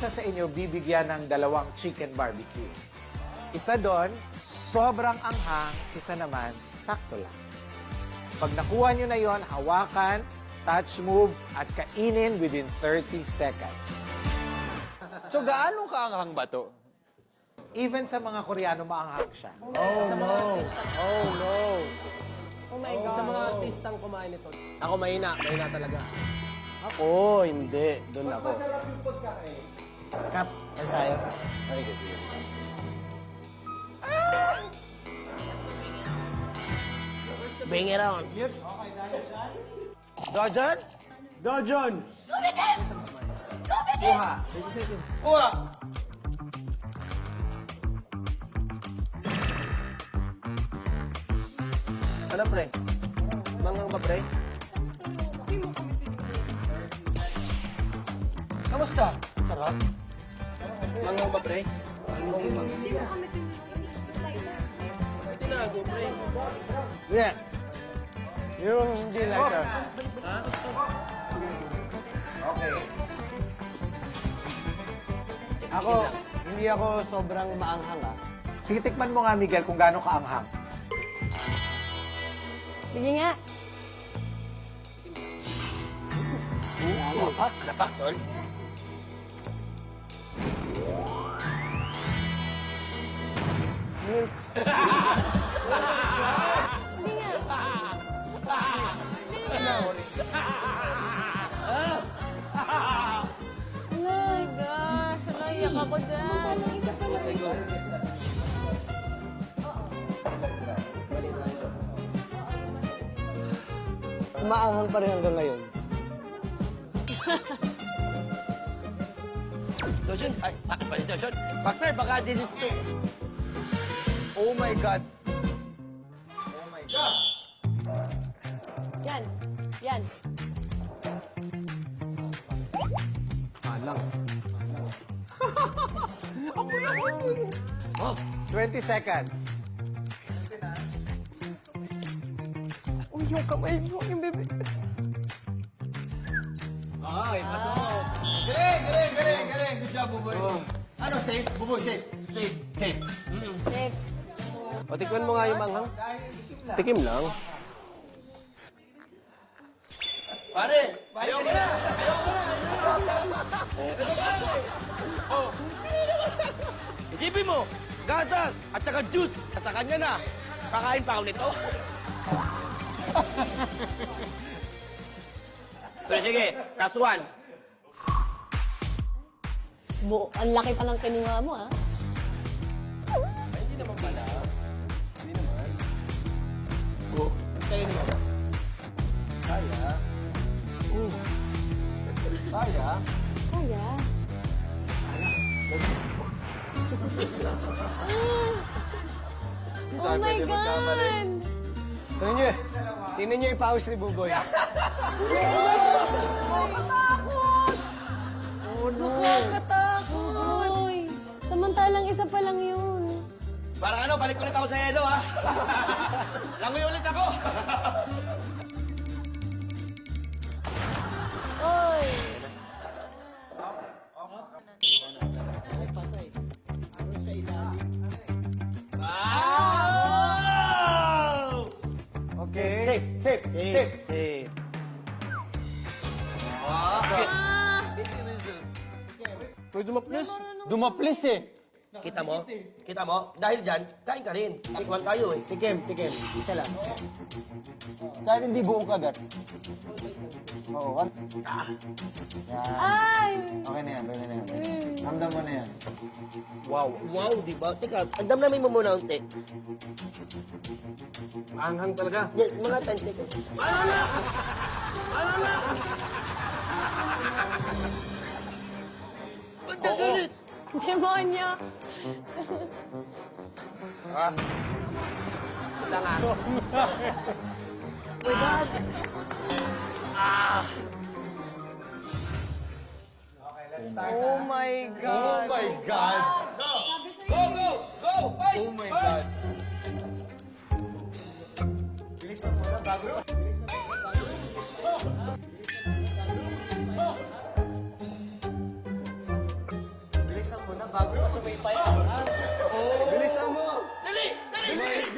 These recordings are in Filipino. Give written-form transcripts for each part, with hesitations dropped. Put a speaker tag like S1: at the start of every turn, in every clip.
S1: isa sa inyo bibigyan ng 2 chicken barbecue. Isa doon, sobrang anghang, isa naman, sakto lang. Pag nakuha nyo na yon, hawakan, touch move, at kainin within 30 seconds.
S2: So, gaano kaanghang ba to?
S1: Even sa mga Koreano, maanghang siya.
S3: Oh, no. Oh, no.
S4: Oh my
S3: Sa
S4: God.
S3: mga artistang kumain nito. Ako mahina. Mahina talaga.
S5: Ako, hindi. Doon ako.
S1: Masarap yung pagkain.
S5: Kap, ano tayo? Ay, sige.
S3: Bring it on.
S5: Dojon? Dojon!
S1: Kuha.
S3: Kuha! Ano, pre? Mangang ba, pre? Kamusta? Sarap? Mangang ba, pre? Tinago, pre.
S5: Yeah. Yung hindi like that.
S1: Okay.
S5: Ako, hindi ako sobrang maanghang ah.
S1: Sige, tikman mo nga, Miguel, kung gaano kaanghang.
S4: Sige nga.
S3: Lapak, tol.
S4: Hindi nga. Oh my gosh. Naiyak ako dyan. Isa pa lang.
S5: Maanghang pa rin hanggang ngayon.
S3: Dojon, ay, bakit pa rin Dojon? Partner, baka dinisto. Oh my God. Oh my God.
S4: Yan. Yan.
S5: Alang.
S3: Oh,
S1: 20 seconds.
S4: Uy, yung kamay mo. Yung bebe.
S5: Ay, pasok.
S3: galing. Good job, Buboy. Ano, safe? Buboy, safe. Safe.
S4: Safe.
S5: O, tikman mo nga yung manghang. Tikim lang.
S3: Pare, ayaw ko na. Oh. Isipin mo, gatas at saka juice at sa kanya na. Kakain pa ako nito. Pero sige, kasuan.
S4: Ang laki pa ng kinuha mo, ah.
S3: Hindi naman pala. Hindi naman.
S5: Oh, kayo mo.
S3: Kaya. Kaya.
S4: Kaya. Oh my God!
S5: Tingnan nyo yung pawis ni Buboy.
S4: Nakakatakot! Oh no! Nakakatakot! Samantalang isa pa lang yun.
S3: Parang ano, balik ulit ako sa yelo, ha? Langoy ulit ako!
S4: Oy!
S3: Wow!
S5: Okay.
S3: Safe.
S5: Safe.
S3: Pwede dumaplis. Dumaplis eh. Kita mo? Dahil dyan, kain ka rin. Tikman tayo eh.
S5: Tikim. Isa lang.
S3: Kahit hindi buong kagat.
S5: Oo, one.
S4: Ay!
S5: Okay na yan, pwede na yan. Ramdam mo na yan.
S3: Wow, di ba? Teka, damdamin mo muna unti.
S1: Maanghang talaga.
S3: Yes, mga 10 seconds. Ba't nagalit?
S4: Demonyo!
S3: Ito nga.
S4: Oh my God!
S3: my God! Go! Fight! Oh my God!
S5: bilisan mo na bago pa sumipay ang hang. Bilisan mo!
S3: Dali! Dali!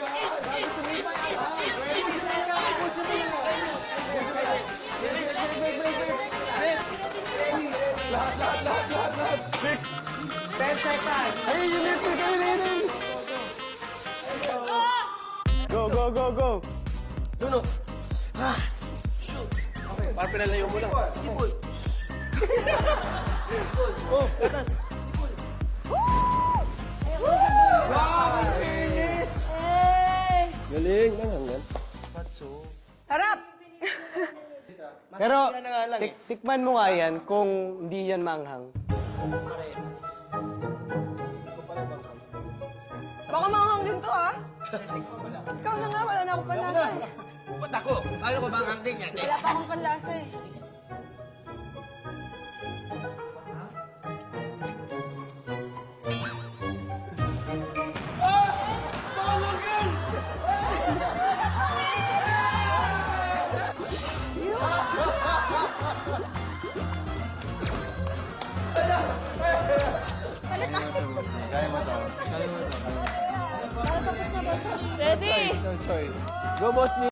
S1: Lahat. 10 seconds.
S5: Ayun, yun, yun. Go.
S3: Nuno! Shoot! Okay, para pinalayo mo lang. Ipol!
S5: Oh, gatas.
S4: Eh!
S5: Galing, nangangan.
S4: Harap!
S5: Pero,
S3: Yan na nga lang eh.
S5: tikman mo nga yan kung hindi yan maanghang.
S4: Baka manghang din to, ah. Ikaw na nga, wala na akong panlasa eh.
S3: Ba't ako? Kala ko bang din yan?
S4: Wala pa akong panlasa eh. Palit na. Tapos na, boss. Ready?
S2: No choice. Go, boss.